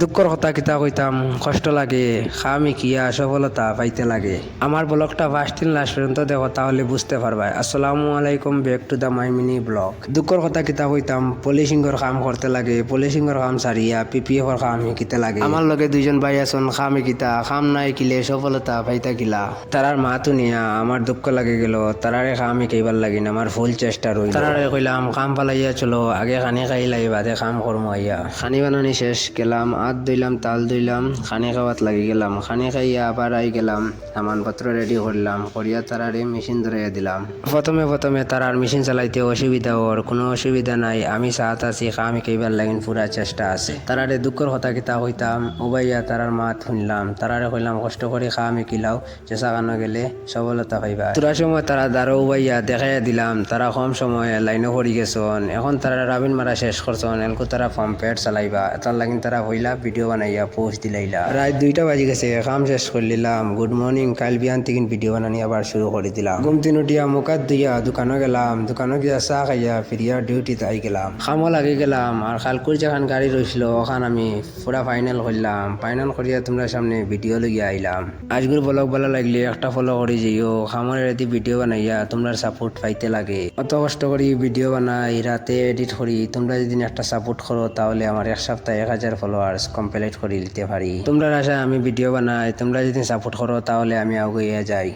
দুঃখর কথা কিতা কইতাম, কষ্ট লাগে, খামি কিয়া সফলতা পাইতে লাগে। আমার ব্লগটা ফার্স্ট দিন লাস্ট পর্যন্ত দেখো, তাহলে বুঝতে পারবা। আসসালামু আলাইকুম, back to the my mini blog. দুঃখর কথা কিতা কইতাম, পলিশিংয়ের কাম করতে লাগে, পলিশিংয়ের কাম সারিয়া পিপিএফের কাম শিকিতে লাগে। আমার লগে দুইজন ভাই আছেন, খাম শিকিতা, খাম নাই কিলে সফলতা পাইতা কিলা। তারার মা তুনিয়া আমার দুঃখ লাগে গেল, তারারে কাম শিকাইবার লাগিন আমার ফুল চেষ্টা রইল। তারারে কইলাম কাম পালাইয়া চলো, আগে খানি খাইলাই বাদে কাম করমু আইয়া। খানি বানানি শেষ, গেলাম হাত ধুইলাম, তাল ধুইলাম, খানি খাওয়াত লাগি গেলাম। খানি খাইয়া আবার আই গেলাম, সামানপত্র রেডি করলাম, করিয়া তারারে মেশিন ধরাইয়া দিলাম। প্রথমে তারার মেশিন চালাইতে অসুবিধা ওর কোনো অসুবিধা নাই, আমি সাথ আছি, কাম শিকাইবার লাগিন পুরা চেষ্টা আছে। তারারে দুঃখের কথা কিতা কইতাম, ও ভাইয়া তারার মাত শুনলাম, তারারে কইলাম কষ্ট করে কাম শিকিলাও, চেষ্টা কানো গেলে সফলতা পাইবা। তোরা সময় তারা দারো ভাইয়া দেখাইয়া দিলাম, তারা কম সময়ে লাইনও পড়ি গেছন, এখন তারা রাবিন মারা শেষ করছন, এলকো তারা পাম্পেট চালাইবা, এটার লাগিন তারা হইলা ভিডিও বানাইয়া পোস্ট দিলাইলা। রাত 2টা বাজি গেছে, কাম শেষ করলিলাম, গুড মর্নিং, কাল বিয়ান থেকে ভিডিও বানানি আবার শুরু করে দিলাম। ঘুম তিন উঠিয়া মুখাত দিয়া দোকানে গেলাম, দোকানে গিয়া চাহ খাইয়া ফিরিয়া ডিউটিতে আই গেলাম। কামও লাগি গেলাম, আর খালকুর যেখান গাড়ি রইছিল ওখান আমি পুরা ফাইনাল করলাম। ফাইনাল করিয়া তোমরা সামনে ভিডিও লইয়া আইলাম। আজকের ব্লগ ভালো লাগলে একটা ফলো করে যাইও, খামর রেডি ভিডিও বানাইয়া তোমরা সাপোর্ট পাইতে লাগে। অত কষ্ট করি ভিডিও বানাই, রাতে এডিট করি, তোমরা যদি একটা সাপোর্ট করো তাহলে আমার এক সপ্তাহে 1000 ফলোয়ার্স কমপ্লিট করে দিতে পারি। তোমরা আশা আমি ভিডিও বানাই, তোমরা যদি সাপোর্ট করো তাহলে আমি আগুইয়া যাই।